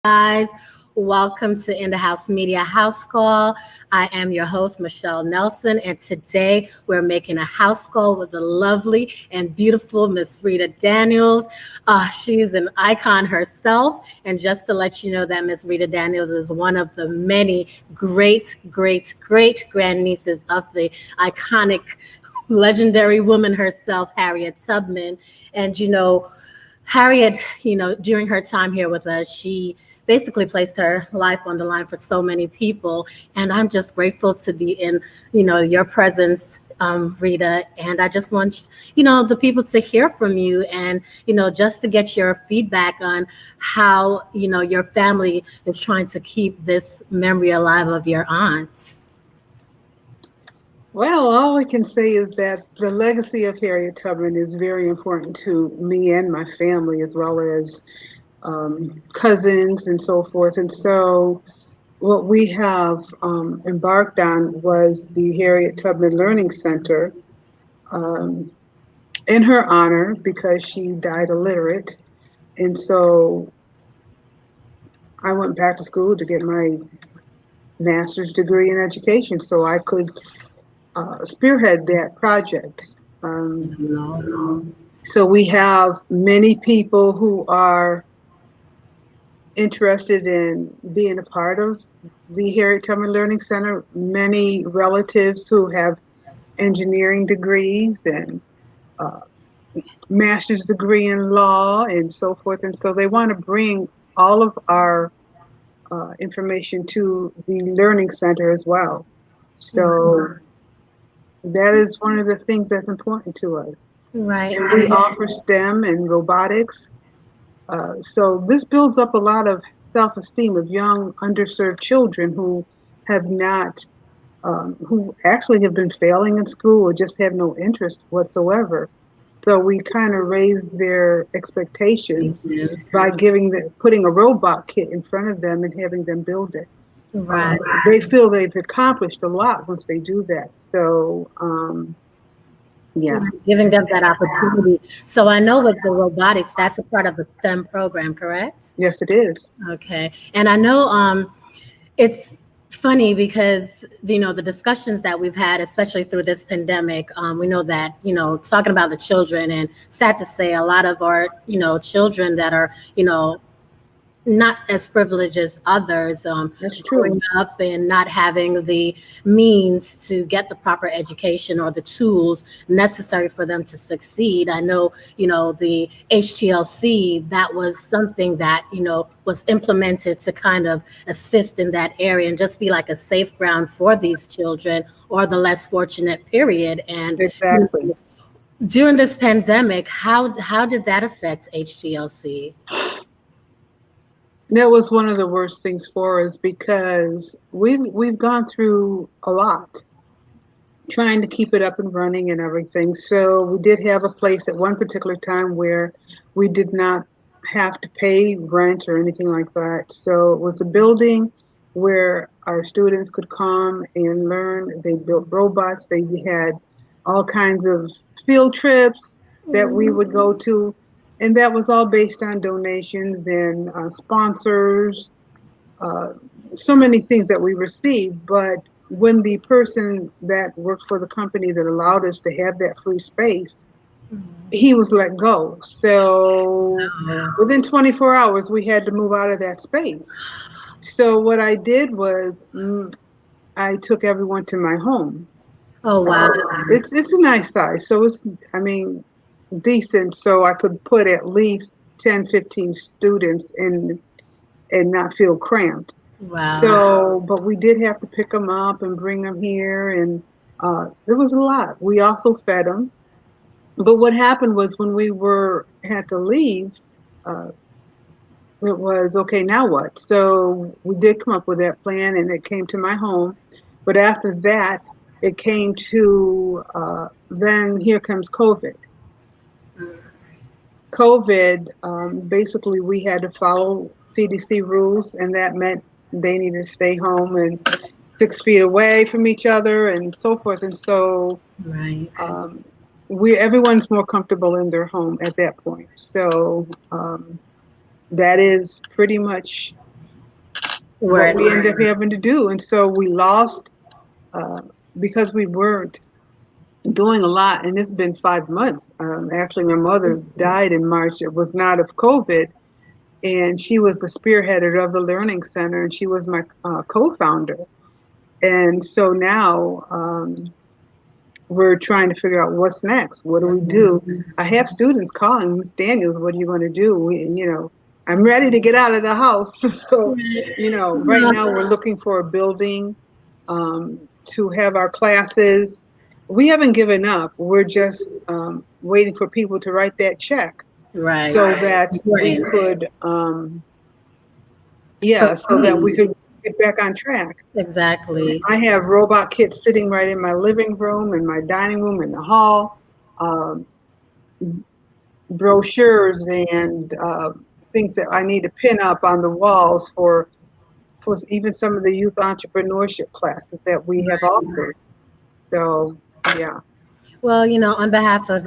guys. Welcome to In the House Media House Call. I am your host, Michelle Nelson, and today we're making a house call with the lovely and beautiful Miss Rita Daniels. She's an icon herself, and just to let you know that Miss Rita Daniels is one of the many great grandnieces of the iconic, legendary woman herself, Harriet Tubman. And Harriet, during her time here with us, she basically placed her life on the line for so many people. And I'm just grateful to be in, your presence, Rita. And I just want, the people to hear from you and, just to get your feedback on how, your family is trying to keep this memory alive of your aunt. Well, all I can say is that the legacy of Harriet Tubman is very important to me and my family, as well as cousins and so forth. And so, what we have embarked on was the Harriet Tubman Learning Center um, in her honor because she died illiterate. And so, I went back to school to get my master's degree in education so I could spearhead that project. So we have many people who are interested in being a part of the Harriet Tubman Learning Center, many relatives who have engineering degrees and uh, master's degree in law and so forth. And so they want to bring all of our information to the Learning Center as well. So that is one of the things that's important to us. Right. And we offer STEM and robotics. So this builds up a lot of self-esteem of young, underserved children who have not, who actually have been failing in school or just have no interest whatsoever. So we kind of raise their expectations Yes. by putting a robot kit in front of them and having them build it. Right. They feel they've accomplished a lot once they do that. So, yeah. Giving them that opportunity. So I know with the robotics, that's a part of the STEM program, correct? Yes, it is. Okay. And I know it's funny because the discussions that we've had, especially through this pandemic, we know that talking about the children, and sad to say, a lot of our children that are not as privileged as others, That's growing true. up and not having the means to get the proper education or the tools necessary for them to succeed. I know, the HTLC, that was something that, was implemented to kind of assist in that area and just be like a safe ground for these children or the less fortunate period. And Exactly. during this pandemic, how did that affect HTLC? That was one of the worst things for us because we've gone through a lot trying to keep it up and running and everything. So we did have a place at one particular time where we did not have to pay rent or anything like that. So it was a building where our students could come and learn. They built robots. They had all kinds of field trips that we would go to. And that was all based on donations and sponsors, uh, so many things that we received. But when the person that worked for the company that allowed us to have that free space, he was let go. So within 24 hours, we had to move out of that space. So what I did was I took everyone to my home. Oh, wow. It's a nice size, so it's, I mean, decent. So I could put at least 10, 15 students in and not feel cramped. Wow. So, but we did have to pick them up and bring them here, and it was a lot. We also fed them. But what happened was when we were had to leave, uh, it was okay. Now what? So we did come up with that plan, and it came to my home. But after that, it came to then here comes COVID. COVID, basically, we had to follow CDC rules, and that meant they needed to stay home and 6 feet away from each other and so forth. And so Right. everyone's more comfortable in their home at that point. So that is pretty much what Right. we ended up having to do. And so we lost, uh, because we weren't doing a lot, and it's been 5 months. Actually, my mother died in March. It was not of COVID, and she was the spearheader of the Learning Center, and she was my co-founder. And so now we're trying to figure out what's next. What do we do? I have students calling, Miss Daniels, what are you going to do? I'm ready to get out of the house. So, right now we're looking for a building to have our classes. We haven't given up. We're just waiting for people to write that check Right. so that we Right. could, so that we could get back on track. Exactly. I have robot kits sitting right in my living room, in my dining room, in the hall, um, brochures and things that I need to pin up on the walls for even some of the youth entrepreneurship classes that we have offered. So, yeah. Well, on behalf of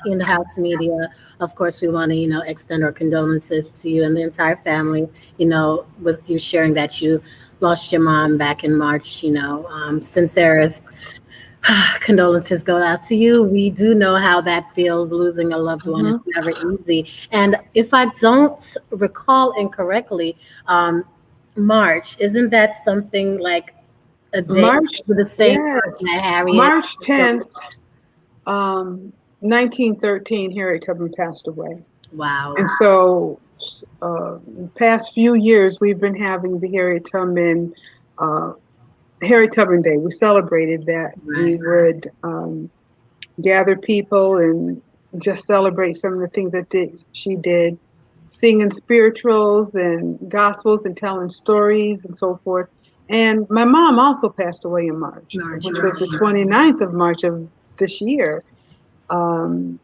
In the House Media, of course, we want to, extend our condolences to you and the entire family, with you sharing that you lost your mom back in March, sincerest condolences go out to you. We do know how that feels, losing a loved one. Hmm. It's never easy. And if I don't recall incorrectly, March, isn't that something like a day March, with the same yes, person that Harriet? March 10th, 1913, Harriet Tubman passed away. Wow. And so, past few years, we've been having the uh, Harriet Tubman Day. We celebrated that. We Right. would gather people and just celebrate some of the things that she did, singing spirituals and gospels and telling stories and so forth. And my mom also passed away in March, March, which was the right. 29th of March of this year. Um,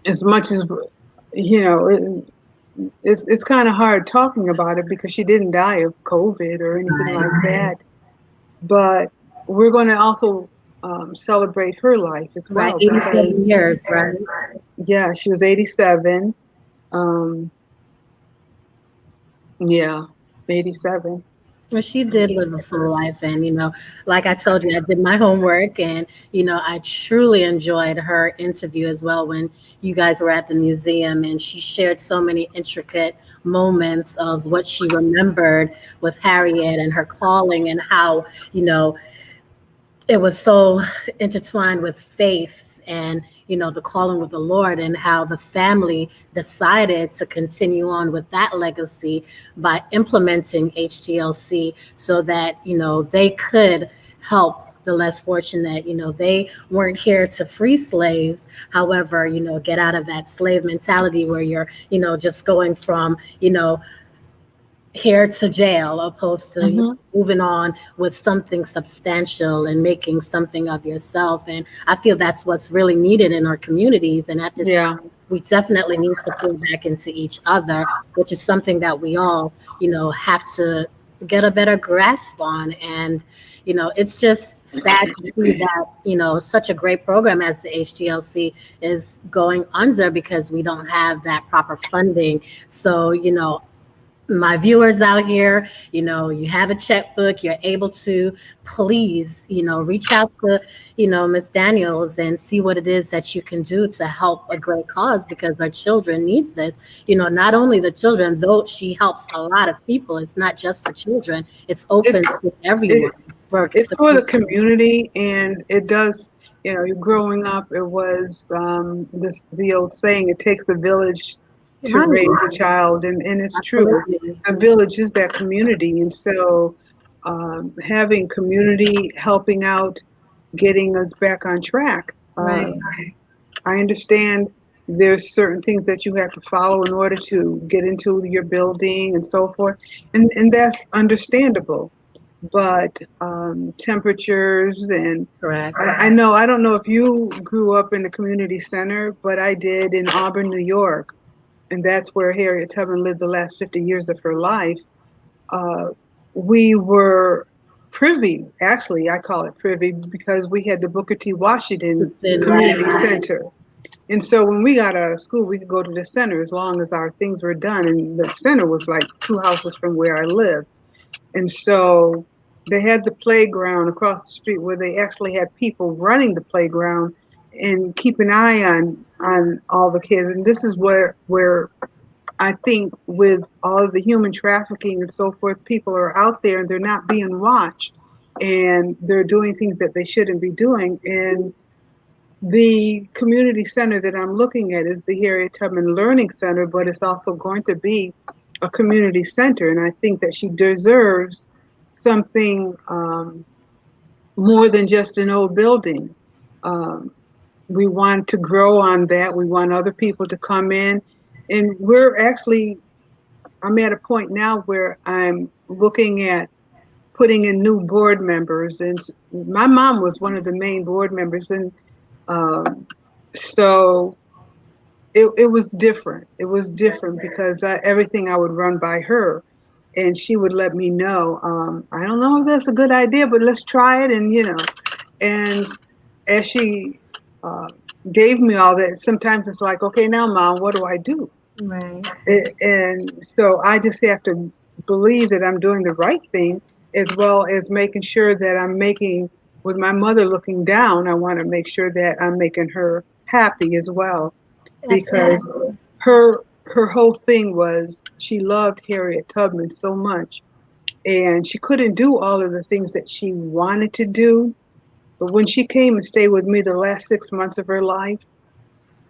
as much as, you know, it, it's kind of hard talking about it because she didn't die of COVID or anything Right. like that. But we're going to also celebrate her life as Right. well because, 87 years, right? yeah, she was 87. Um, yeah, 87. Well, she did live a full life. And, like I told you, I did my homework and, I truly enjoyed her interview as well when you guys were at the museum and she shared so many intricate moments of what she remembered with Harriet and her calling and how, you know, it was so intertwined with faith and the calling with the Lord and how the family decided to continue on with that legacy by implementing HTLC so that they could help the less fortunate. They weren't here to free slaves, however, get out of that slave mentality where you're just going from here to jail opposed to Hmm. moving on with something substantial and making something of yourself. And I feel that's what's really needed in our communities. And at this Yeah. time, we definitely need to pour back into each other, which is something that we all, have to get a better grasp on. And, it's just sad to see that, such a great program as the HTLC is going under because we don't have that proper funding. So, my viewers out here, you have a checkbook, you're able to please, reach out to, Miss Daniels and see what it is that you can do to help a great cause because our children needs this. Not only the children, though she helps a lot of people. It's not just for children. It's It's open to everyone it, for it's the for the people. community, and it does. You're growing up. It was the old saying, "It takes a village to Right. raise a child," and it's true. Absolutely. A village is that community, and so having community helping out, getting us back on track. Right. I understand there's certain things that you have to follow in order to get into your building and so forth, and that's understandable. But temperatures and Correct. I know I don't know if you grew up in the community center, but I did in Auburn, New York, and that's where Harriet Tubman lived the last 50 years of her life. Uh, we were privy, actually, I call it privy because we had the Booker T. Washington It's in right. Community Center. And so when we got out of school, we could go to the center as long as our things were done. And the center was like 2 houses from where I lived. And so they had the playground across the street where they actually had people running the playground and keep an eye on all the kids. And this is where I think with all of the human trafficking and so forth, people are out there and they're not being watched and they're doing things that they shouldn't be doing. And the community center that I'm looking at is the Harriet Tubman Learning Center, but it's also going to be a community center. And I think that she deserves something more than just an old building. Um, we want to grow on that. We want other people to come in. And I'm at a point now where I'm looking at putting in new board members. And my mom was one of the main board members. And um, so it was different. It was different because everything I would run by her, and she would let me know. I don't know if that's a good idea, but let's try it. And and as she uh, gave me all that, sometimes it's like, okay, now, Mom, what do I do? Right. And so I just have to believe that I'm doing the right thing, as well as making sure that I'm making, with my mother looking down, I want to make sure that I'm making her happy as well, because Absolutely. her whole thing was she loved Harriet Tubman so much, and she couldn't do all of the things that she wanted to do. But when she came and stayed with me the last 6 months of her life,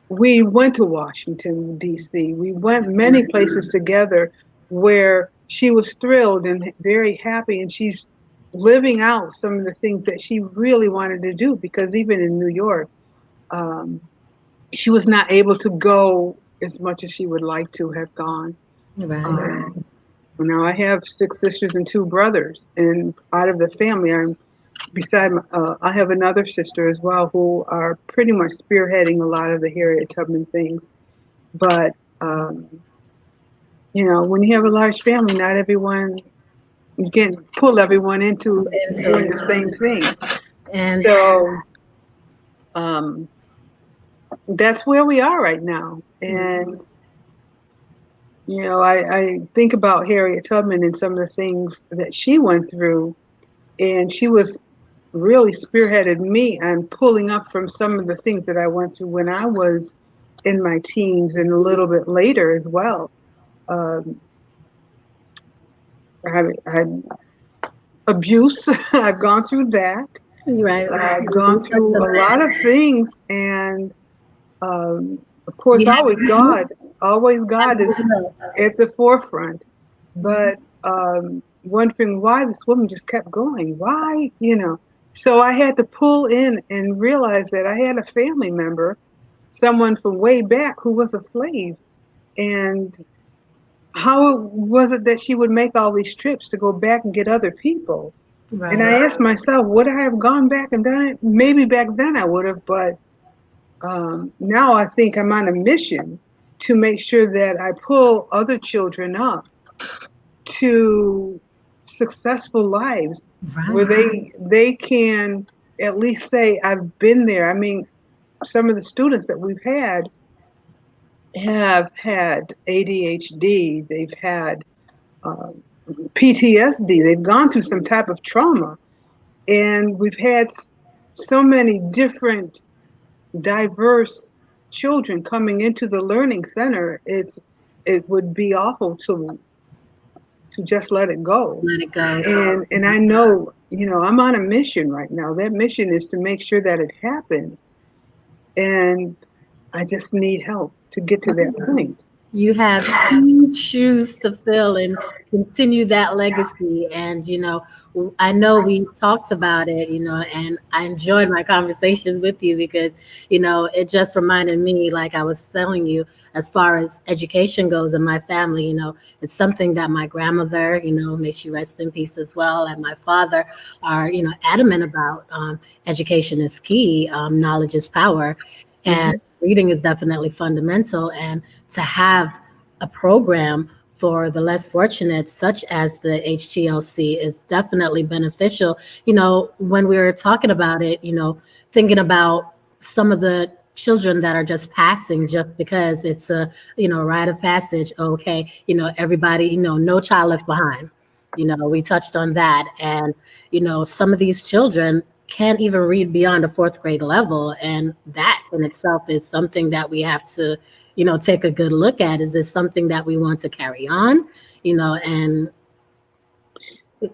we went to Washington, D.C. We went many places together where she was thrilled and very happy, and she's living out some of the things that she really wanted to do, because even in New York, um, she was not able to go as much as she would like to have gone. Right. Um, Now I have 6 sisters and 2 brothers, and out of the family, I have another sister as well who are pretty much spearheading a lot of the Harriet Tubman things. But when you have a large family, not everyone, you can't pull everyone into And so, doing the same thing. and So um, that's where we are right now. And I think about Harriet Tubman and some of the things that she went through, and she was really spearheaded me on pulling up from some of the things that I went through when I was in my teens and a little bit later as well. Um, I had abuse. I've gone through that. right. I've We gone touched through on a lot of things, and of we course, have always God is to at the forefront. But wondering why this woman just kept going. Why? So I had to pull in and realize that I had a family member, someone from way back who was a slave. And how was it that she would make all these trips to go back and get other people? And I right. asked myself, would I have gone back and done it? Maybe back then I would have, but now I think I'm on a mission to make sure that I pull other children up to successful lives where Right. they can at least say, I've been there. I mean, some of the students that we've had have had ADHD, they've had um, PTSD, they've gone through some type of trauma, and we've had so many different diverse children coming into the learning center. It would be awful to just let it go. Let it go. And I know, I'm on a mission right now. That mission is to make sure that it happens. And I just need help to get to that point. You have huge shoes to fill and continue that legacy. And, I know we talked about it, and I enjoyed my conversations with you because, it just reminded me, like I was telling you, as far as education goes in my family, it's something that my grandmother, may she rest in peace as well, and my father are, adamant about. Education is key, knowledge is power. And Hmm. reading is definitely fundamental. And to have a program for the less fortunate, such as the HTLC, is definitely beneficial. When we were talking about it, thinking about some of the children that are just passing just because it's a rite of passage. Okay, everybody, no child left behind. We touched on that. And, some of these children can't even read beyond a fourth grade level. And that in itself is something that we have to, take a good look at. Is this something that we want to carry on? And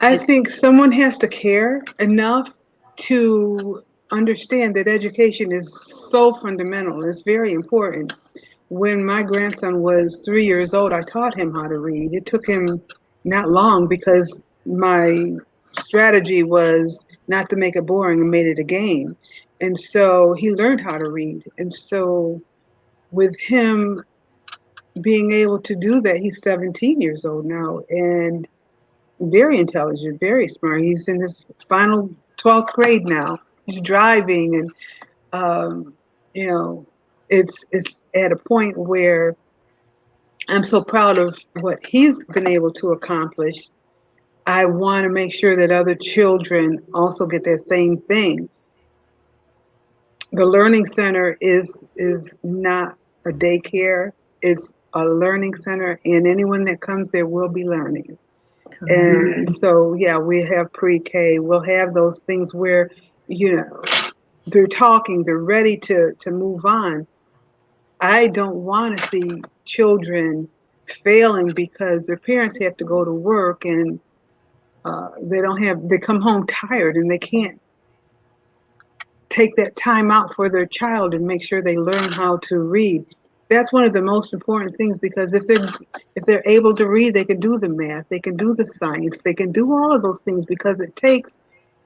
I think someone has to care enough to understand that education is so fundamental. It's very important. When my grandson was 3 years old, I taught him how to read. It took him not long because my strategy was not to make it boring and made it a game. And so he learned how to read. And so with him being able to do that, he's 17 years old now and very intelligent, very smart. He's in his final 12th grade now. He's driving and you know, it's at a point where I'm so proud of what he's been able to accomplish. I want to make sure that other children also get that same thing. The Learning Center is not a daycare. It's a learning center, and anyone that comes there will be learning. And so, yeah, we have pre-K. We'll have those things where, you know, they're talking, they're ready to move on. I don't want to see children failing because their parents have to go to work and they come home tired and they can't take that time out for their child and make sure they learn how to read. That's one of the most important things because if they're able to read, they can do the math, they can do the science, they can do all of those things because it takes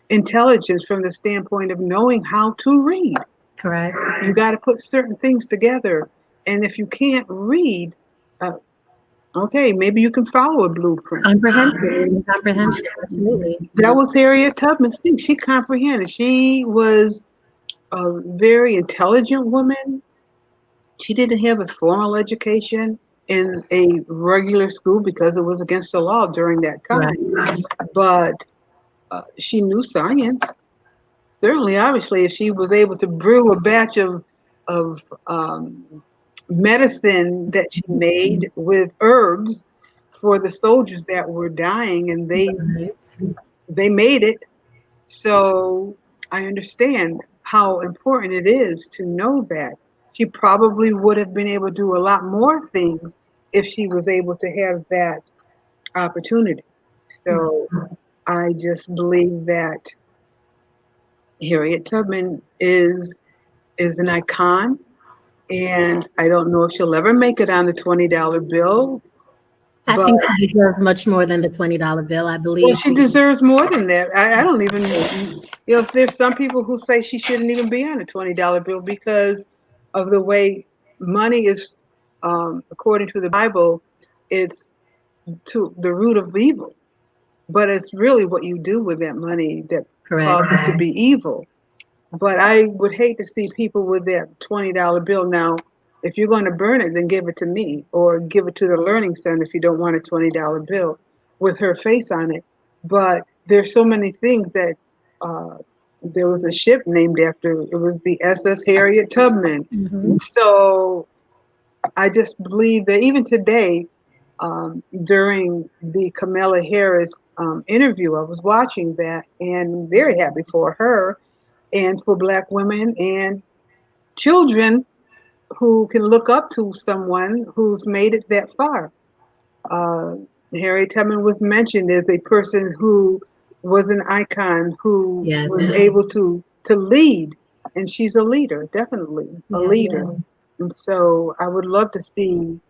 intelligence from the standpoint of knowing how to read. Correct. You got to put certain things together, and if you can't read, okay, maybe you can follow a blueprint. Comprehension, absolutely. That was Harriet Tubman's thing. She comprehended. She was a very intelligent woman. She didn't have a formal education in a regular school because it was against the law during that time. Right. But she knew science. Certainly, obviously, if she was able to brew a batch of medicine that she made with herbs for the soldiers that were dying, and they made it. So I understand how important it is to know that. She probably would have been able to do a lot more things if she was able to have that opportunity. So I just believe that Harriet Tubman is an icon, and I don't know if she'll ever make it on the $20 bill. I But think she deserves much more than the $20 bill. I well, believe. she deserves more than that. I don't even, there's some people who say she shouldn't even be on a $20 bill because of the way money is, according to the Bible, it's to the root of evil. But it's really what you do with that money that causes it to be evil. But I would hate to see people with that $20 bill. Now, if you're going to burn it, then give it to me or give it to the Learning Center if you don't want a $20 bill with her face on it. But there's so many things that there was a ship named after. It was the SS Harriet Tubman. So I just believe that even today, during the Kamala Harris interview, I was watching that and very happy for her and for Black women and children who can look up to someone who's made it that far. Uh, Harriet Tubman was mentioned as a person who was an icon, who was able to lead, and she's a leader, definitely a leader. And so I would love to see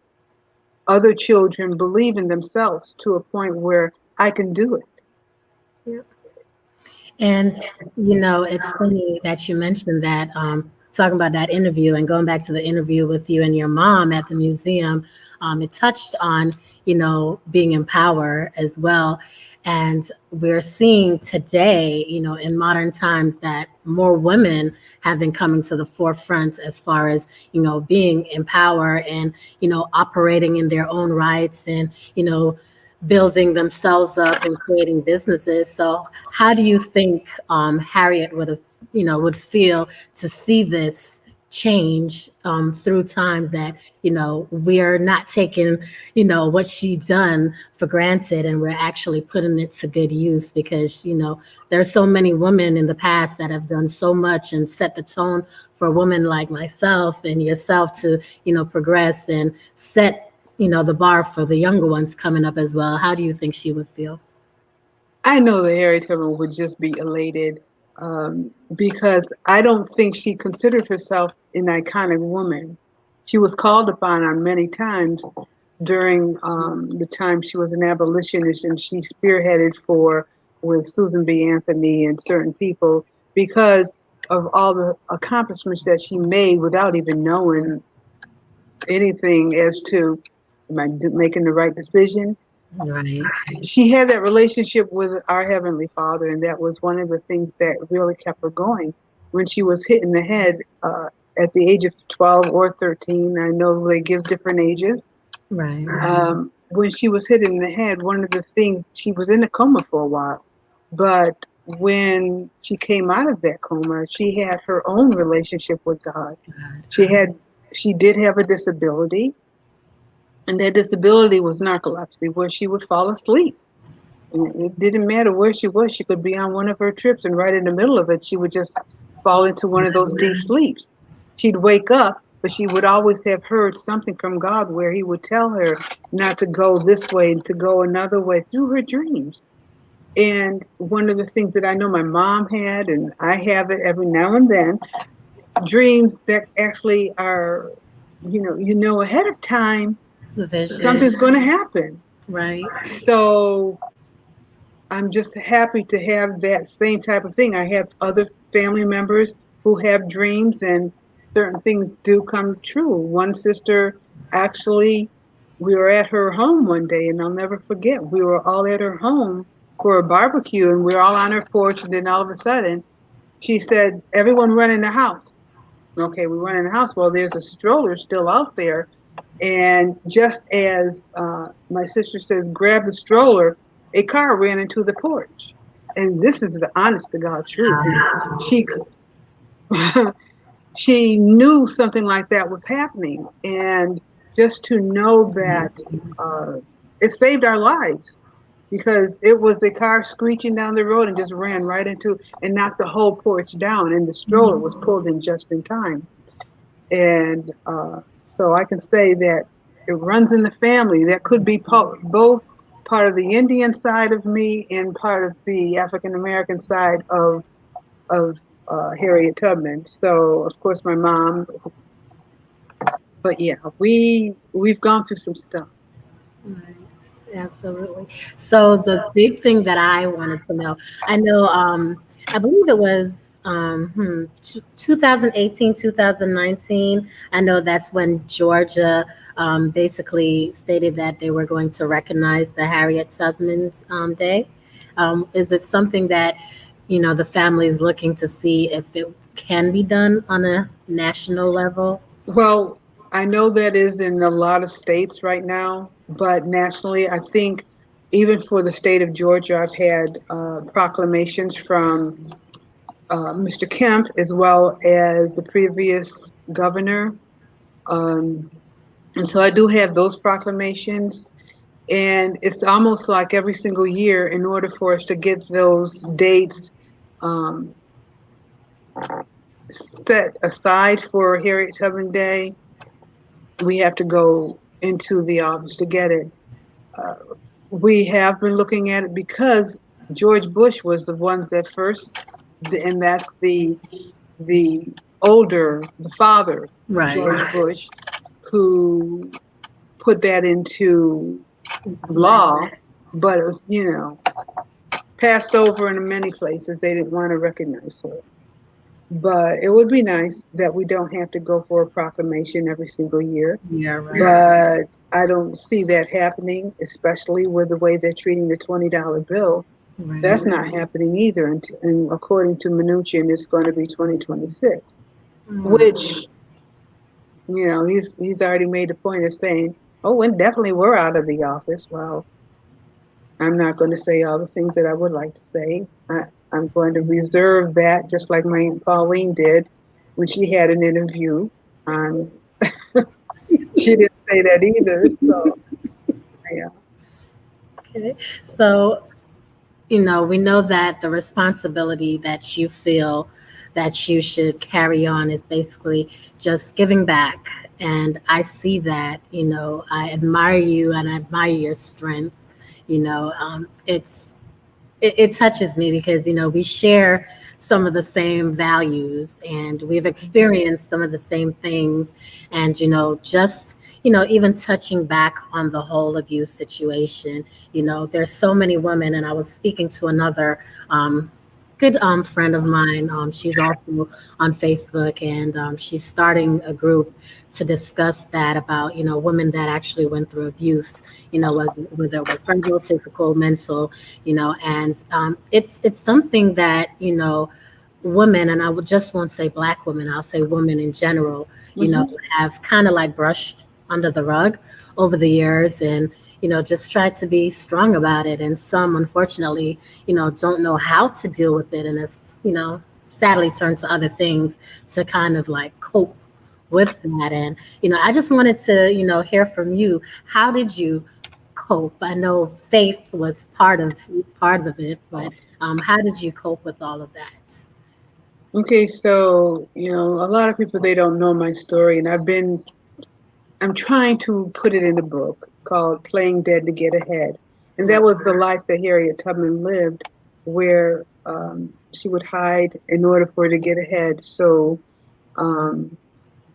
other children believe in themselves to a point where I can do it. And, it's funny that you mentioned that, talking about that interview and going back to the interview with you and your mom at the museum, it touched on, being in power as well. And we're seeing today, in modern times that more women have been coming to the forefront as far as, being in power and, operating in their own rights and, building themselves up and creating businesses. So how do you think Harriet would feel to see this, change through times, that we're not taking what she's done for granted, and we're actually putting it to good use, because there's so many women in the past that have done so much and set the tone for women like myself and yourself to progress and set the bar for the younger ones coming up as well. How do you think she would feel? I know that Harriet Tubman would just be elated, because I don't think she considered herself an iconic woman. She was called upon on many times during the time she was an abolitionist, and she spearheaded for with Susan B. Anthony and certain people because of all the accomplishments that she made without even knowing anything as to am I making the right decision. Right. She had that relationship with our Heavenly Father, and that was one of the things that really kept her going. When she was hit in the head at the age of 12 or 13, I know they give different ages. Right. When she was hit in the head, one of the things, she was in a coma for a while, but when she came out of that coma, she had her own relationship with God. She had, she did have a disability, and that disability was narcolepsy, where she would fall asleep. And it didn't matter where she was. She could be on one of her trips, and right in the middle of it, she would just fall into one of those deep sleeps. She'd wake up, but she would always have heard something from God where He would tell her not to go this way and to go another way through her dreams. And one of the things that I know my mom had, and I have it every now and then, dreams that actually are, ahead of time The vision. something's going to happen. Right. So I'm just happy to have that same type of thing. I have other family members who have dreams, and certain things do come true. One sister, actually, we were at her home one day, and I'll never forget. We were all at her home for a barbecue, and we were all on her porch, and then all of a sudden, she said, "Everyone run in the house." Okay, we run in the house. Well, there's a stroller still out there, and just as my sister says, grab the stroller, a car ran into the porch. And this is the honest to God truth. She she knew something like that was happening, and just to know that it saved our lives, because it was a car screeching down the road and just ran right into and knocked the whole porch down, and the stroller was pulled in just in time. And so I can say that it runs in the family. That could be both part of the Indian side of me and part of the African American side of Harriet Tubman. So of course my mom, but yeah, we've gone through some stuff. Right. Absolutely. So the big thing that I wanted to know, I know, I believe it was 2018, 2019. I know that's when Georgia basically stated that they were going to recognize the Harriet Tubman's Day. Is it something that, the family is looking to see if it can be done on a national level? Well, I know that is in a lot of states right now, but nationally, I think even for the state of Georgia, I've had proclamations from Mr. Kemp as well as the previous governor. Um, and so I do have those proclamations. And it's almost like every single year, in order for us to get those dates um, set aside for Harriet Tubman Day, we have to go into the office to get it. Uh, we have been looking at it because George Bush was the ones that first, and that's the older, the father, Right. George Bush, who put that into law, but it was, passed over in many places. They didn't want to recognize her. But it would be nice that we don't have to go for a proclamation every single year. Yeah, right. But I don't see that happening, especially with the way they're treating the $20 bill. Right. That's not happening either. And according to Mnuchin, it's going to be 2026, Mm. which, he's already made a point of saying, oh, and definitely we're out of the office. Well, I'm not going to say all the things that I would like to say. I'm going to reserve that, just like my Aunt Pauline did, when she had an interview. Um, she didn't say that either. So yeah. Okay. So, we know that the responsibility that you feel that you should carry on is basically just giving back. And I see that, I admire you and I admire your strength. It touches me because we share some of the same values and we've experienced some of the same things, and just even touching back on the whole abuse situation. There's so many women, and I was speaking to another good friend of mine. She's also on Facebook, and she's starting a group to discuss that about women that actually went through abuse. Whether it was verbal, physical, mental. And it's something that women, and I would just won't say black women, I'll say women in general, Hmm. have kind of like brushed under the rug over the years, and just tried to be strong about it. And some, unfortunately, don't know how to deal with it, and it's sadly turned to other things to kind of like cope with that. And I just wanted to hear from you. How did you cope? I know faith was part of it, but how did you cope with all of that? Okay, so a lot of people, they don't know my story, and I'm trying to put it in a book called "Playing Dead to Get Ahead," and that was the life that Harriet Tubman lived, where she would hide in order for her to get ahead. So um,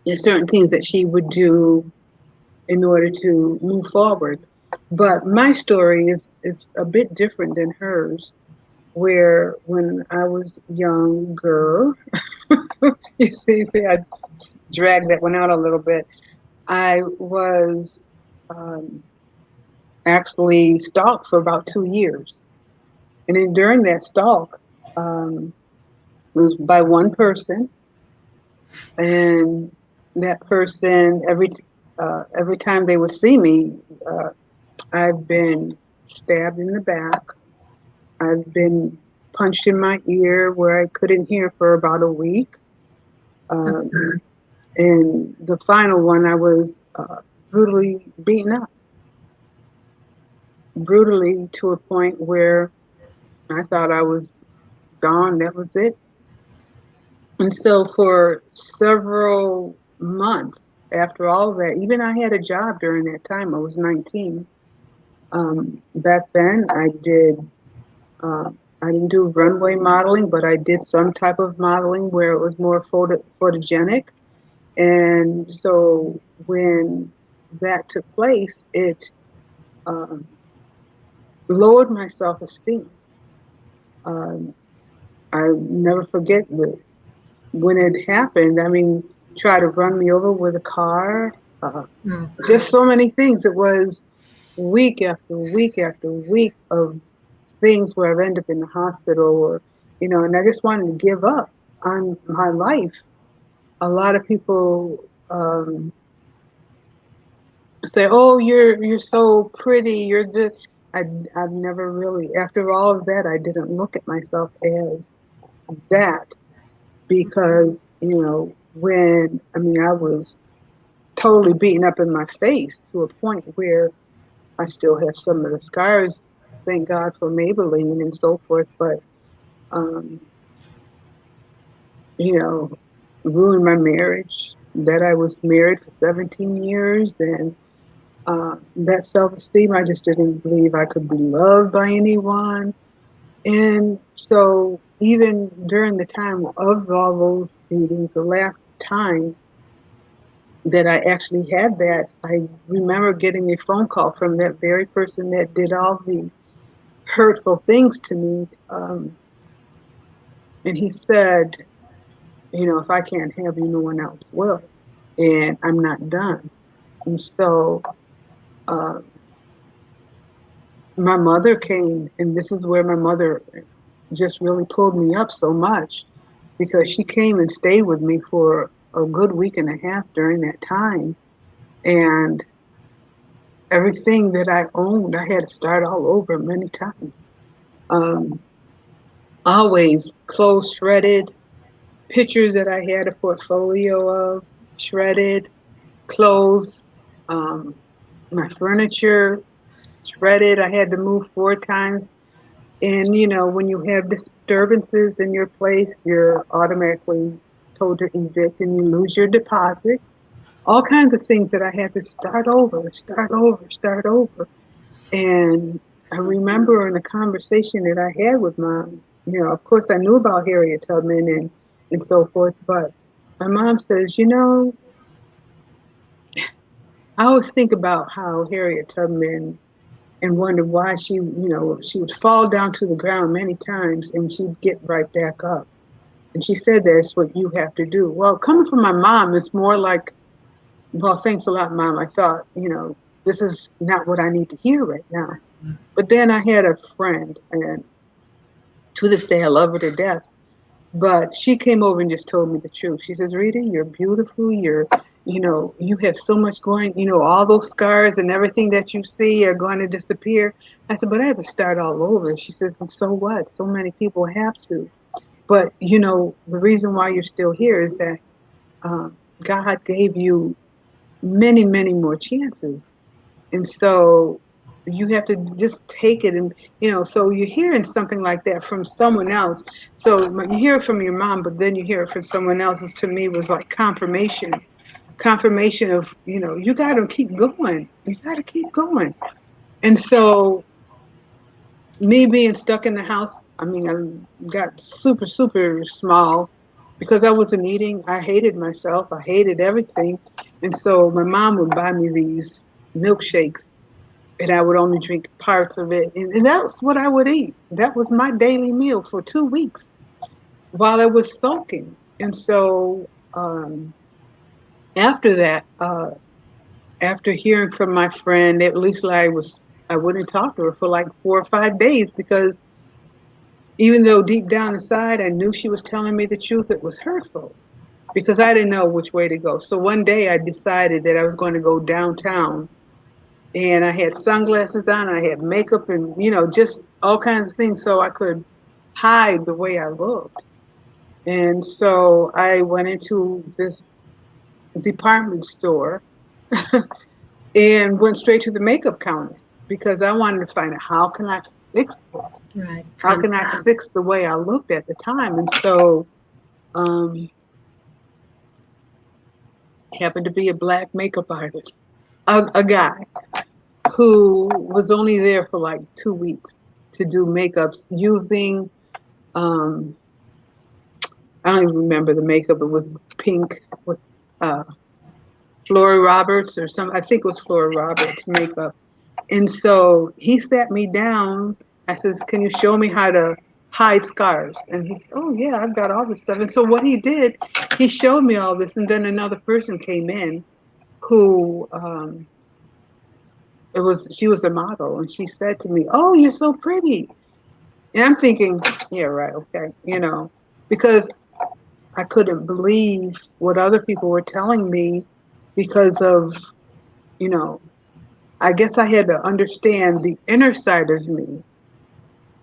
there's certain things that she would do in order to move forward. But my story is a bit different than hers, where when I was younger, see, I dragged that one out a little bit. I was um, actually stalked for about 2 years. And then during that stalk, it was by one person, and that person every time they would see me, uh, I've been stabbed in the back. I've been punched in my ear where I couldn't hear for about a week. Um, and the final one, I was brutally beaten up, brutally to a point where I thought I was gone. That was it. And so for several months after all of that, even I had a job during that time. I was 19. Back then, I didn't do runway modeling, but I did some type of modeling where it was more photogenic. And so when that took place, it um, lowered my self-esteem. Um, I never forget when it happened. I mean, try to run me over with a car, uh, Mm. just so many things. It was week after week after week of things where I've ended up in the hospital, or and I just wanted to give up on my life. A lot of people say, "Oh, you're so pretty. You're just." I've never really, after all of that, I didn't look at myself as that, because when I was totally beaten up in my face to a point where I still have some of the scars. Thank God for Maybelline and so forth, but um, you know, ruined my marriage. That I was married for 17 years, and that self-esteem, I just didn't believe I could be loved by anyone. And so, even during the time of all those meetings, the last time that I actually had that, I remember getting a phone call from that very person that did all the hurtful things to me. And he said, if I can't have you, no one else will. And I'm not done. And so uh, my mother came, and this is where my mother just really pulled me up so much, because she came and stayed with me for a good week and a half during that time. And everything that I owned, I had to start all over many times. Um, Always clothes shredded, pictures that I had a portfolio of, shredded, clothes, um, my furniture, shredded. I had to move 4 times. And, when you have disturbances in your place, you're automatically told to evict and you lose your deposit. All kinds of things that I had to start over, start over, start over. And I remember in a conversation that I had with mom, of course I knew about Harriet Tubman and so forth, but my mom says, I always think about how Harriet Tubman and wonder why she would fall down to the ground many times and she'd get right back up. And she said that's what you have to do. Well, coming from my mom, it's more like, well, thanks a lot, Mom. I thought, this is not what I need to hear right now. But then I had a friend, and to this day I love her to death. But she came over and just told me the truth. She says, Rita, you're beautiful. You have so much going, all those scars and everything that you see are going to disappear. I said, but I have to start all over. She says, and so what? So many people have to. But, the reason why you're still here is that God gave you many, many more chances. And so you have to just take it. And, so you're hearing something like that from someone else. So you hear it from your mom, but then you hear it from someone else. To me was like confirmation of, you got to keep going. You got to keep going. And so me being stuck in the house, I mean, I got super, super small because I wasn't eating. I hated myself. I hated everything. And so my mom would buy me these milkshakes and I would only drink parts of it. And that's what I would eat. That was my daily meal for 2 weeks while I was sulking. And so after that, after hearing from my friend, at least I wouldn't talk to her for like 4 or 5 days because even though deep down inside I knew she was telling me the truth, it was hurtful because I didn't know which way to go. So one day I decided that I was going to go downtown and I had sunglasses on and I had makeup and, just all kinds of things so I could hide the way I looked. And so I went into this department store and went straight to the makeup counter because I wanted to find out how can I fix this? Right. How can I fix the way I looked at the time? And so um, happened to be a black makeup artist, a guy who was only there for like 2 weeks to do makeups using um, I don't even remember the makeup. It was pink with uh, Flora Roberts or some. I think it was Flora Roberts makeup. And so he sat me down. I says, "Can you show me how to hide scars?" And he said, "Oh yeah, I've got all this stuff." And so what he did, he showed me all this. And then another person came in who she was a model, and she said to me, "Oh, you're so pretty." And I'm thinking, yeah, right, okay, because I couldn't believe what other people were telling me because of, you know, I guess I had to understand the inner side of me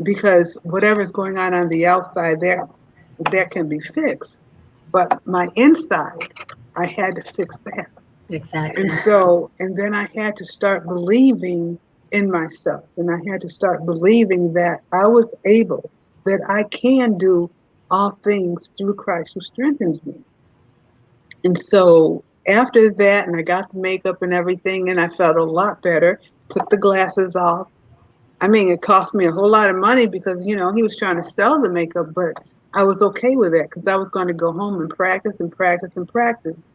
because whatever's going on the outside, that can be fixed. But my inside, I had to fix that. Exactly. And so, and then I had to start believing in myself. And I had to start believing that I was able, that I can do all things through Christ who strengthens me. And so after that, and I got the makeup and everything, and I felt a lot better, took the glasses off. I mean, it cost me a whole lot of money because, he was trying to sell the makeup, but I was okay with that because I was going to go home and practice and practice and practice.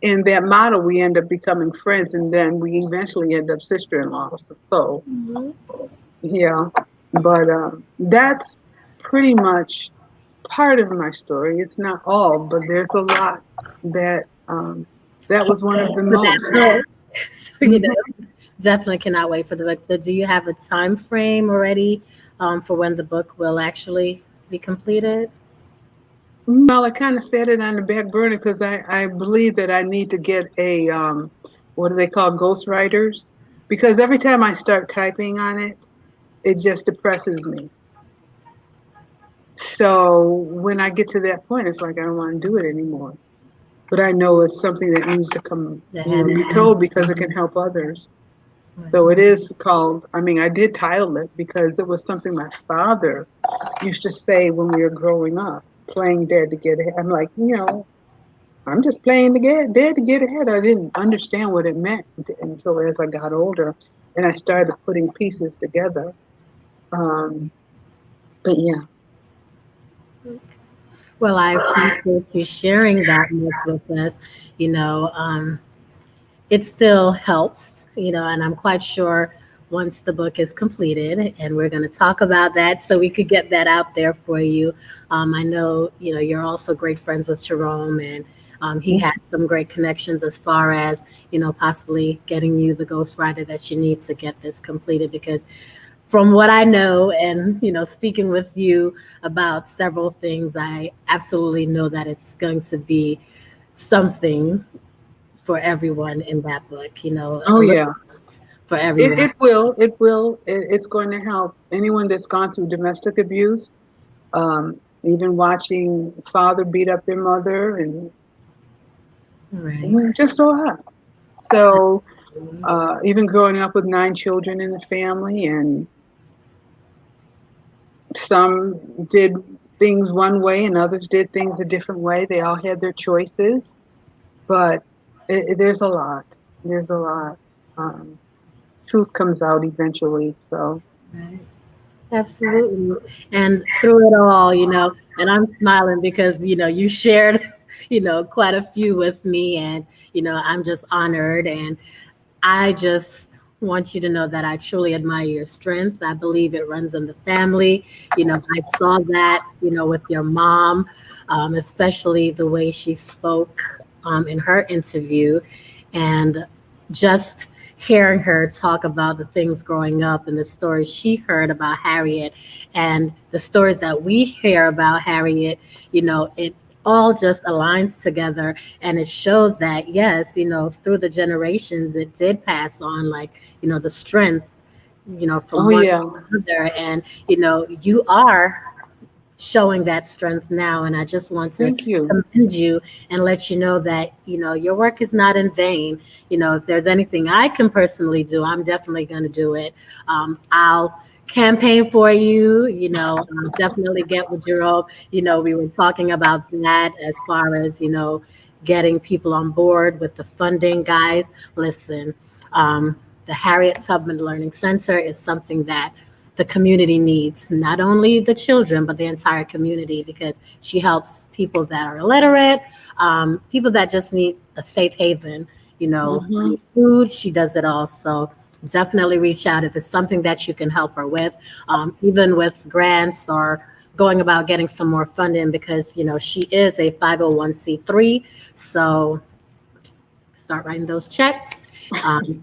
In that model, we end up becoming friends, and then we eventually end up sister-in-laws. So, yeah, but that's pretty much part of my story. It's not all, but there's a lot that that was one of the For that most. book. So, Mhm. definitely cannot wait for the book. So, do you have a time frame already for when the book will actually be completed? Well, I kind of set it on the back burner because I believe that I need to get a what do they call ghostwriters? Because every time I start typing on it, it just depresses me. So when I get to that point, it's like I don't want to do it anymore. But I know it's something that needs to come, That has be told because it can help others. So right. it is called, I mean, I did title it because it was something my father used to say when we were growing up, playing dead to get ahead. I'm like, I'm just playing to get dead to get ahead. I didn't understand what it meant until as I got older and I started putting pieces together. Um, but yeah, Well, I appreciate you sharing that much with us. You know, it still helps, and I'm quite sure once the book is completed, and we're going to talk about that so we could get that out there for you. I know, you're also great friends with Jerome, and he has some great connections as far as, possibly getting you the ghostwriter that you need to get this completed because from what I know and speaking with you about several things, I absolutely know that it's going to be something for everyone in that book, oh a little yeah, for it, everyone. it will, it's going to help anyone that's gone through domestic abuse, even watching father beat up their mother and Right. just so hot. So even growing up with 9 children in the family, and some did things one way and others did things a different way. They all had their choices, but there's a lot. There's a lot. Um, Truth comes out eventually. So, Right. Absolutely. And through it all, and I'm smiling because, you shared, quite a few with me and, I'm just honored and I just want you to know that I truly admire your strength. I believe it runs in the family. I saw that, with your mom, especially the way she spoke in her interview. And just hearing her talk about the things growing up and the stories she heard about Harriet and the stories that we hear about Harriet, it all just aligns together and it shows that yes, through the generations it did pass on like, the strength, from oh one to yeah, another. And, you are showing that strength now. And I just want to thank you. commend you and let you know that, your work is not in vain. If there's anything I can personally do, I'm definitely going to do it. I'll campaign for you, definitely get with Jerome. We were talking about that as far as, getting people on board with the funding, guys. Listen, the Harriet Tubman Learning Center is something that the community needs, not only the children, but the entire community, because she helps people that are illiterate, people that just need a safe haven, Hmm. need food. She does it all. So definitely reach out if it's something that you can help her with, even with grants or going about getting some more funding because, she is a 501c3. So start writing those checks.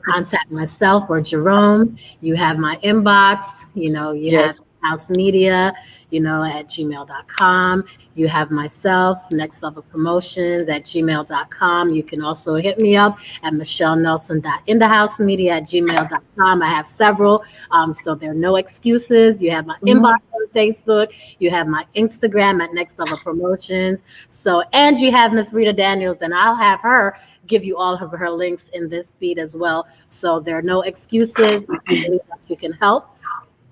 Contact myself or Jerome. You have my inbox. You have Yes. House Media, at gmail.com. You have myself, Next Level Promotions at gmail.com. You can also hit me up at michellenelson.indahousemedia@gmail.com. I have several, so there are no excuses. You have my inbox Hmm. on Facebook. You have my Instagram at Next Level Promotions. So, and you have Miss Rita Daniels, and I'll have her give you all of her links in this feed as well. So there are no excuses. If you believe that you can help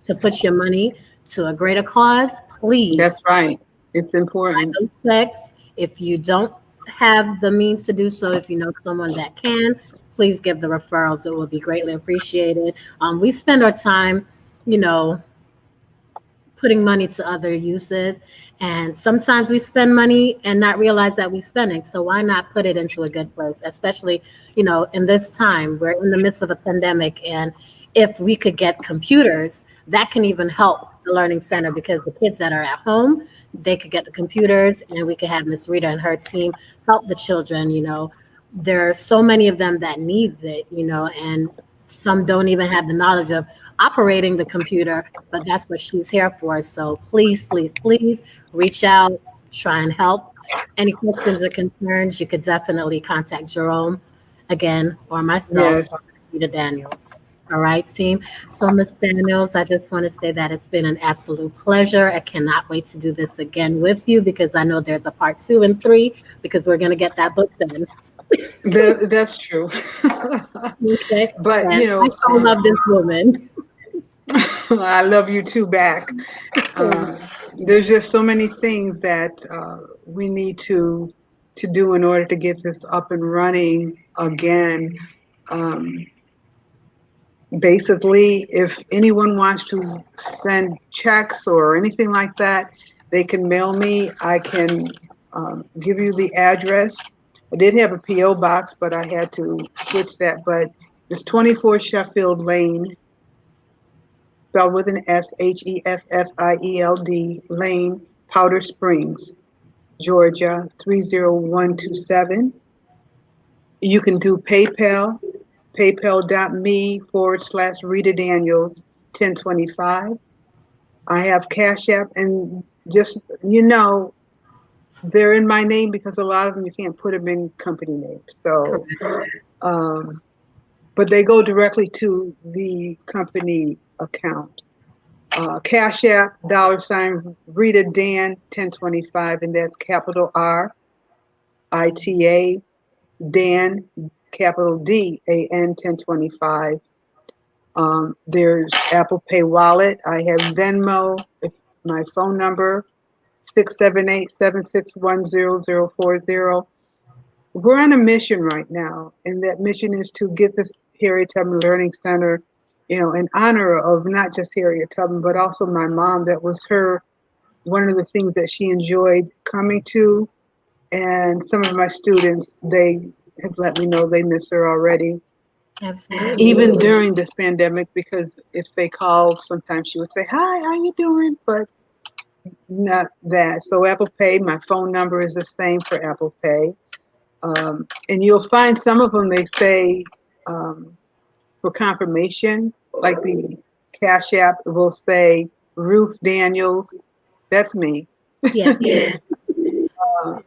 to put your money to a greater cause, That's please right. It's write important. those checks. If you don't have the means to do so, if you know someone that can, please give the referrals. It will be greatly appreciated. We spend our time, you know, putting money to other uses. And sometimes we spend money and not realize that we're spending. So why not put it into a good place, especially, in this time, we're in the midst of a pandemic. And if we could get computers, that can even help the Learning Center because the kids that are at home, they could get the computers and we could have Miss Rita and her team help the children. There are so many of them that needs it, and some don't even have the knowledge of operating the computer, but that's what she's here for. So please, please, please reach out, try and help. Any questions or concerns, you could definitely contact Jerome again or myself Yes. or Rita Daniels. All right, team. So, Miss Daniels, I just want to say that it's been an absolute pleasure. I cannot wait to do this again with you because I know there's a part 2 and 3 because we're going to get that book done. That's true. Okay. But And I so love this woman. I love you too back. Uh, there's just so many things that we need to do in order to get this up and running again. Um, Basically, if anyone wants to send checks or anything like that, they can mail me. I can give you the address. I did have a P.O. box, but I had to switch that. But it's 24 Sheffield Lane, spelled with an S, Heffield Lane, Powder Springs, Georgia, 30127. You can do PayPal, paypal.me/Rita Daniels 1025. I have Cash App, and just, they're in my name because a lot of them you can't put them in company names. So, Correct. um, but they go directly to the company account. Cash App, $ Rita Dan 1025, and that's capital RITA Dan, capital DAN 1025. There's Apple Pay Wallet. I have Venmo. My phone number 678-761-0040. We're on a mission right now, and that mission is to get this Harriet Tubman Learning Center, in honor of not just Harriet Tubman, but also my mom. That was one of the things that she enjoyed coming to, and some of my students, they have let me know they miss her already, Absolutely. even during this pandemic, because if they call, sometimes she would say, "Hi, how you doing?" But not that. So Apple Pay, my phone number is the same for Apple Pay. And you'll find some of them, they say, for confirmation, like the Cash App will say Ruth Daniels. That's me. Yes.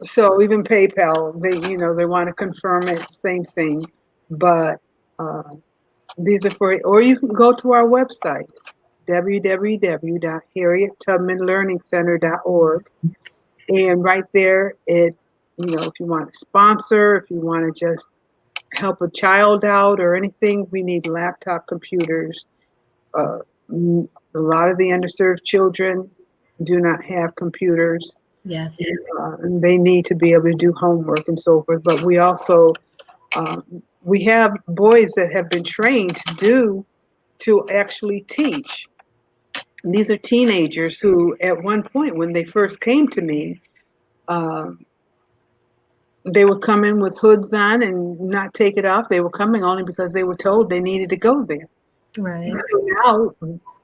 So even PayPal, they want to confirm it, same thing. But these are for, or you can go to our website, www.harriettubmanlearningcenter.org. And right there, if you want to sponsor, if you want to just help a child out or anything, we need laptop computers. Uh, a lot of the underserved children do not have computers, Yes. and they need to be able to do homework and so forth. But we also, we have boys that have been trained to actually teach. And these are teenagers who, at one point, when they first came to me, um, they would come in with hoods on and not take it off. They were coming only because they were told they needed to go there. Right. So now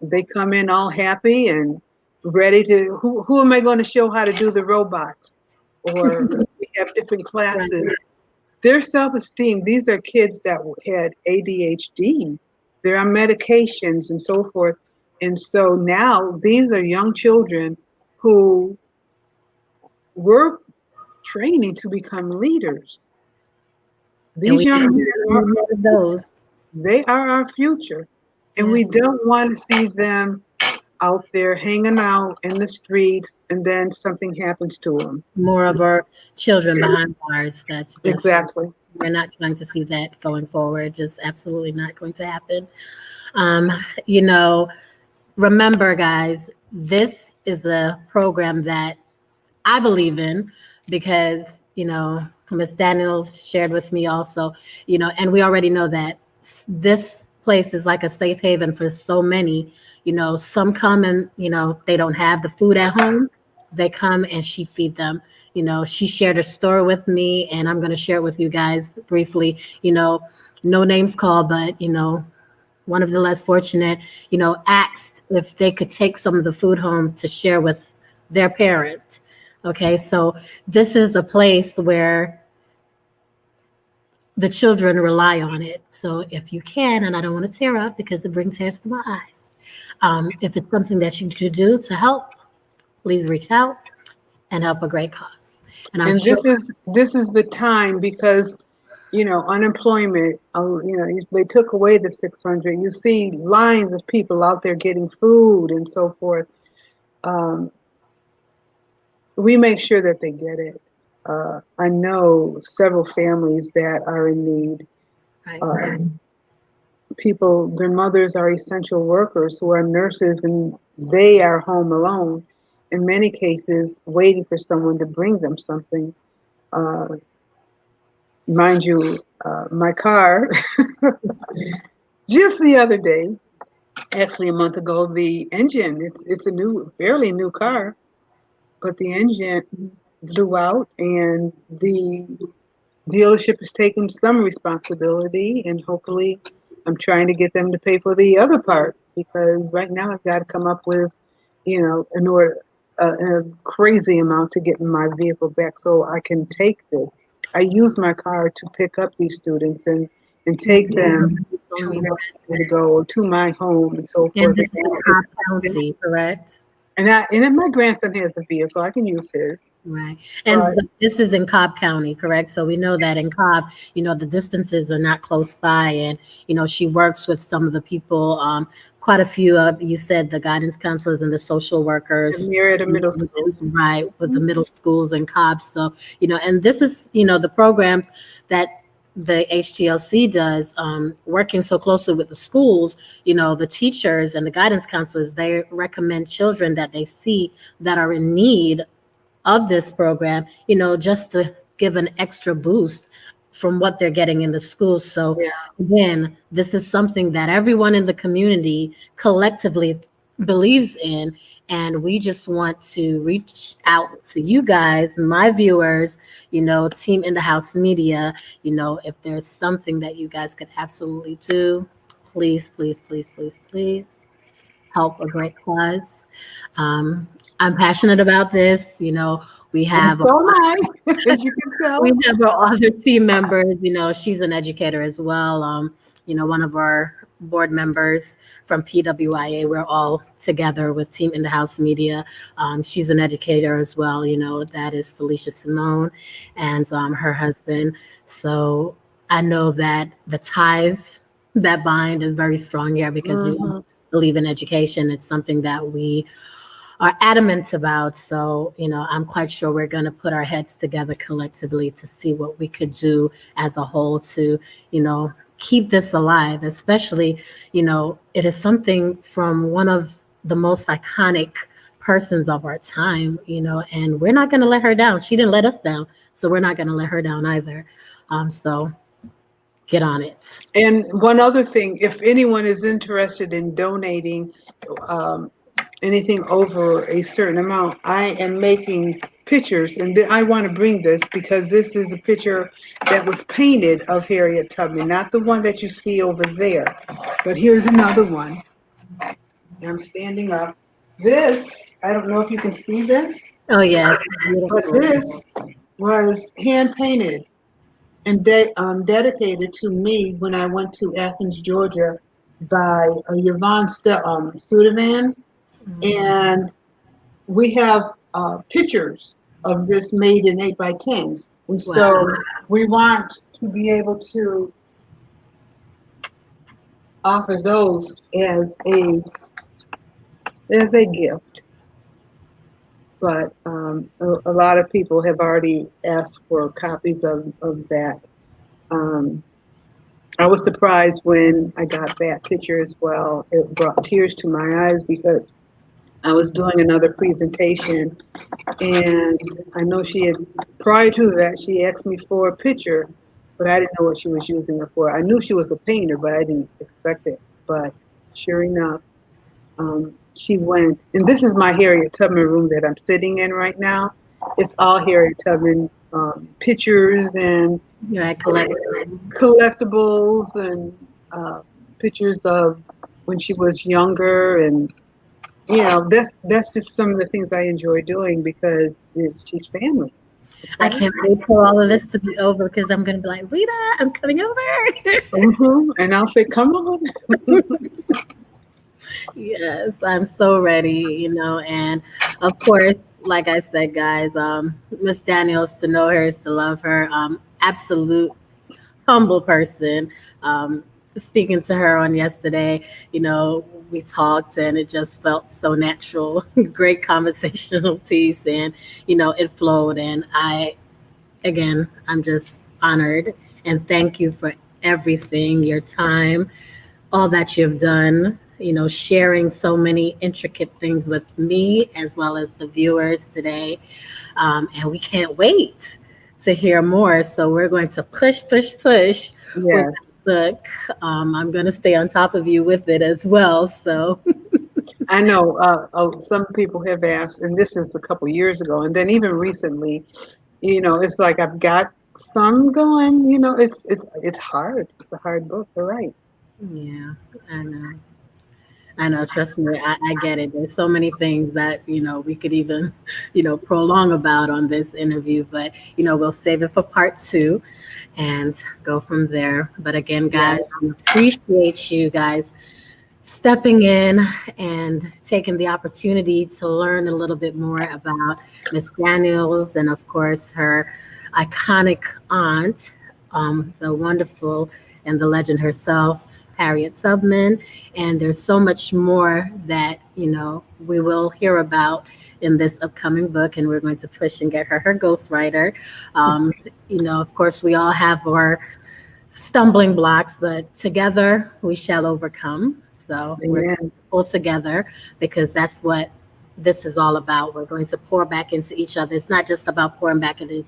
they come in all happy and ready to. Who am I going to show how to do the robots? Or we have different Right. classes. Their self-esteem. These are kids that had ADHD. They're on medications and so forth. And so now these are young children who were training to become leaders. And These we young men need more of those. they are our future. And we Yes. don't want to see them out there hanging out in the streets and then something happens to them. More of our children behind bars. That's just, Exactly. we're not trying to see that going forward. Just absolutely not going to happen. Um, you know, remember, guys, this is a program that I believe in because, Miss Daniels shared with me also, and we already know that this place is like a safe haven for so many. Some come and, they don't have the food at home. They come and she feed them. She shared a story with me and I'm going to share it with you guys briefly. No names called, but, one of the less fortunate, asked if they could take some of the food home to share with their parent. Okay, so this is a place where the children rely on it. So if you can, and I don't want to tear up because it brings tears to my eyes, if it's something that you could do to help, please reach out and help a great cause. And I'm And sure, this is the time because unemployment. They took away the 600. You see lines of people out there getting food and so forth. Um, we make sure that they get it. I know several families that are in need. Right. Uh, People, their mothers are essential workers who are nurses, and they are home alone, in many cases, waiting for someone to bring them something. Uh, Mind you, my car, just the other day, actually a month ago, the engine, it's a fairly new car, but the engine blew out, and the dealership is taking some responsibility, and hopefully I'm trying to get them to pay for the other part, because right now I've got to come up with, an order, a crazy amount to get my vehicle back so I can take this. I use my car to pick up these students and take them to where I need to go, or to my home and so And forth. this is in Cobb County, correct? And then my grandson has a vehicle. I can use his. Right. But And this is in Cobb County, correct? So we know that in Cobb, the distances are not close by. And, she works with some of the people, quite a few of, you said the guidance counselors and the social workers, near at a middle school. right, with the middle schools in Cobb. So, and this is, the programs that the HTLC does, working so closely with the schools, the teachers and the guidance counselors, they recommend children that they see that are in need of this program, just to give an extra boost from what they're getting in the schools. So Yeah. again, this is something that everyone in the community collectively believes in. And we just want to reach out to you guys, my viewers, Team In the House Media, if there's something that you guys could absolutely do, please, please, please, please, please help a great cause. Um, I'm passionate about this. We And have so am I, as you can tell. we have our other team members. She's an educator as well. One of our board members from PWIA. We're all together with Team In the House Media. She's an educator as well. That is Felicia Simone and her husband. So I know that the ties that bind is very strong here because we Mhm. believe in education. It's something that we are adamant about. So, I'm quite sure we're going to put our heads together collectively to see what we could do as a whole to, keep this alive, especially, it is something from one of the most iconic persons of our time, and we're not going to let her down. She didn't let us down, so we're not going to let her down either. So get on it. And one other thing, if anyone is interested in donating um, anything over a certain amount, I am making pictures, and I want to bring this because this is a picture that was painted of Harriet Tubman, not the one that you see over there. But here's another one. I'm standing up. This, I don't know if you can see this, Oh, yes. but Beautiful. this was hand painted and dedicated to me when I went to Athens, Georgia, by Yvonne Studeman. And we have pictures of this made in 8 by 10s. And Wow. so we want to be able to offer those as a gift. But a lot of people have already asked for copies of that. Um, I was surprised when I got that picture as well. It brought tears to my eyes because I was doing another presentation, and I know she had, prior to that, she asked me for a picture, but I didn't know what she was using it for. I knew she was a painter, but I didn't expect it. But sure enough, she went, and this is my Harriet Tubman room that I'm sitting in right now. It's all Harriet Tubman pictures and Yeah, collect. collectibles and pictures of when she was younger, and that's just some of the things I enjoy doing because she's family. I Okay. can't wait for all of this to be over because I'm going to be like, Rita, I'm coming over. And I'll say, come on. Yes, I'm so ready, and of course, like I said, guys, Miss Daniels, to know her is to love her. Absolute humble person. Um, Speaking to her on yesterday, you know, we talked and it just felt so natural. Great conversational piece, and you know, it flowed. And again, I'm just honored and thank you for everything, your time, all that you've done, you know, sharing so many intricate things with me as well as the viewers today. And we can't wait to hear more. So we're going to push, push, push with Yes. the book. I'm going to stay on top of you with it as well. So, I know some people have asked, and this is a couple years ago, and then even recently, it's like I've got some going. It's hard. It's a hard book to write. yeah, I know. I know, trust me, I get it. There's so many things that, you know, we could even, you know, prolong about on this interview, but, you know, we'll save it for part two and go from there. But again, guys, Yes. I appreciate you guys stepping in and taking the opportunity to learn a little bit more about Miss Daniels and, of course, her iconic aunt, the wonderful and the legend herself, Harriet Tubman. And there's so much more that, you know, we will hear about in this upcoming book, and we're going to push and get her ghostwriter. Um, you know, of course, we all have our stumbling blocks, but together we shall overcome. So we're going to Amen. pull together because that's what this is all about. We're going to pour back into each other. It's not just about pouring back into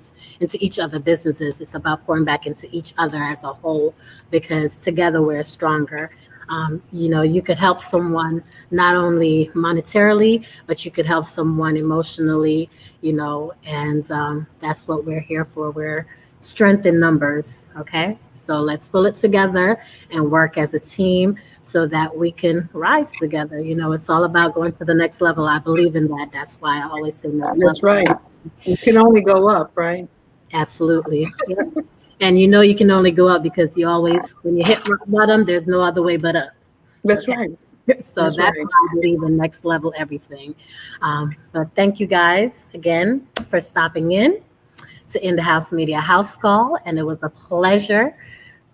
each other businesses. It's about pouring back into each other as a whole because together we're stronger. You know, you could help someone not only monetarily, but you could help someone emotionally, you know, and that's what we're here for. We're strength in numbers, okay? So let's pull it together and work as a team so that we can rise together. You know, it's all about going to the next level. I believe in that. That's why I always say next level. That's right. You can only go up, right? Absolutely. Yep. And you know you can only go up because you always, when you hit rock bottom, there's no other way but up. That's Okay. right. So That's that's right. why I believe in next level everything. But thank you guys again for stopping in to In the House Media House Call. And it was a pleasure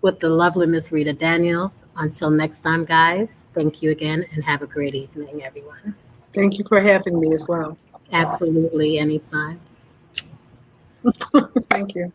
with the lovely Miss Rita Daniels. Until next time, guys, thank you again and have a great evening, everyone. Thank you for having me as well. Absolutely, anytime. Thank you.